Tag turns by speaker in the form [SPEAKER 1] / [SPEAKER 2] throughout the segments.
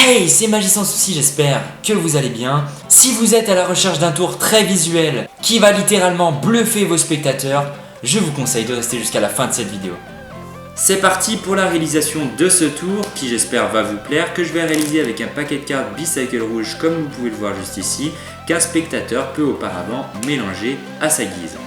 [SPEAKER 1] Hey, c'est Magie sans souci, j'espère que vous allez bien. Si vous êtes à la recherche d'un tour très visuel qui va littéralement bluffer vos spectateurs, je vous conseille de rester jusqu'à la fin de cette vidéo. C'est parti pour la réalisation de ce tour qui j'espère va vous plaire, que je vais réaliser avec un paquet de cartes Bicycle rouge comme vous pouvez le voir juste ici, qu'un spectateur peut auparavant mélanger à sa guise.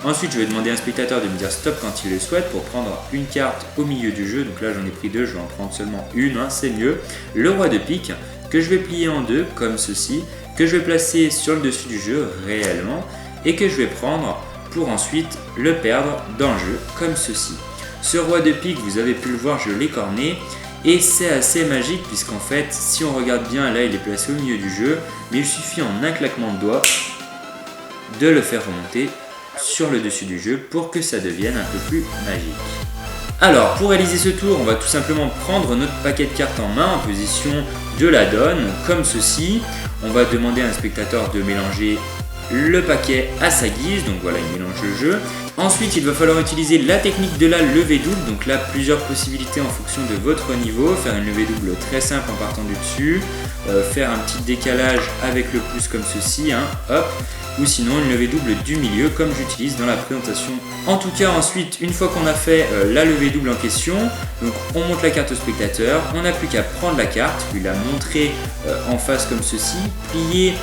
[SPEAKER 1] Ensuite, je vais demander à un spectateur de me dire stop quand il le souhaite pour prendre une carte au milieu du jeu. Donc là, j'en ai pris deux, je vais en prendre seulement une, c'est mieux. Le roi de pique, que je vais plier en deux, comme ceci, que je vais placer sur le dessus du jeu, réellement, et que je vais prendre pour ensuite le perdre dans le jeu, comme ceci. Ce roi de pique, vous avez pu le voir, je l'ai corné, et c'est assez magique, puisqu'en fait, si on regarde bien, là, il est placé au milieu du jeu, mais il suffit en un claquement de doigts de le faire remonter sur le dessus du jeu pour que ça devienne un peu plus magique. Alors pour réaliser ce tour, on va tout simplement prendre notre paquet de cartes en main en position de la donne, comme ceci. On va demander à un spectateur de mélanger le paquet à sa guise, donc voilà, il mélange le jeu. Ensuite, il va falloir utiliser la technique de la levée double, donc là plusieurs possibilités en fonction de votre niveau. Faire une levée double très simple en partant du dessus, faire un petit décalage avec le pouce comme ceci, hop, ou sinon une levée double du milieu comme j'utilise dans la présentation. En tout cas, ensuite, une fois qu'on a fait la levée double en question, donc on monte la carte au spectateur, on n'a plus qu'à prendre la carte, lui la montrer en face comme ceci, plier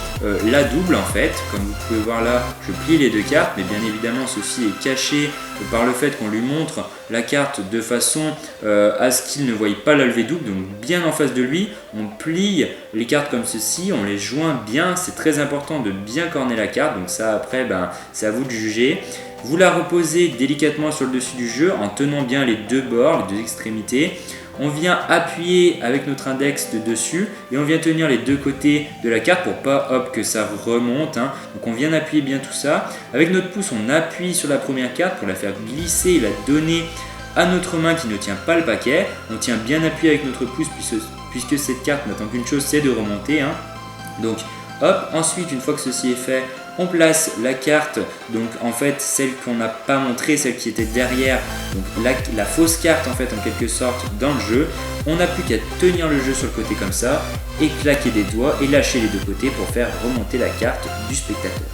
[SPEAKER 1] la double en fait, comme vous pouvez voir là, je plie les deux cartes, mais bien évidemment ceci est caché par le fait qu'on lui montre la carte de façon à ce qu'il ne voie pas la levée double, donc bien en face de lui, on plie les cartes comme ceci, on les joint bien, c'est très important de bien corner la carte, donc ça après c'est à vous de juger. Vous la reposez délicatement sur le dessus du jeu en tenant bien les deux bords, les deux extrémités. On vient appuyer avec notre index de dessus et on vient tenir les deux côtés de la carte pour pas que ça remonte. Donc on vient appuyer bien tout ça. Avec notre pouce, on appuie sur la première carte pour la faire glisser et la donner à notre main qui ne tient pas le paquet. On tient bien appuyé avec notre pouce puisque cette carte n'attend qu'une chose, c'est de remonter. Donc hop, ensuite une fois que ceci est fait, on place la carte, donc en fait celle qu'on n'a pas montrée, celle qui était derrière, donc la fausse carte en fait en quelque sorte dans le jeu. On n'a plus qu'à tenir le jeu sur le côté comme ça et claquer des doigts et lâcher les deux côtés pour faire remonter la carte du spectateur.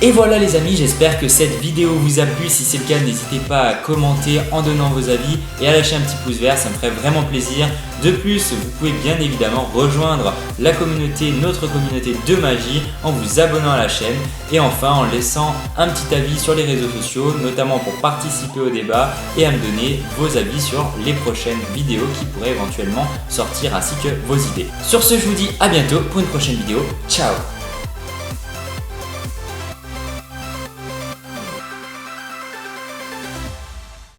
[SPEAKER 1] Et voilà les amis, j'espère que cette vidéo vous a plu. Si c'est le cas, n'hésitez pas à commenter en donnant vos avis et à lâcher un petit pouce vert, ça me ferait vraiment plaisir. De plus, vous pouvez bien évidemment rejoindre la communauté, notre communauté de magie, en vous abonnant à la chaîne et enfin en laissant un petit avis sur les réseaux sociaux, notamment pour participer au débat et à me donner vos avis sur les prochaines vidéos qui pourraient éventuellement sortir ainsi que vos idées. Sur ce, je vous dis à bientôt pour une prochaine vidéo. Ciao!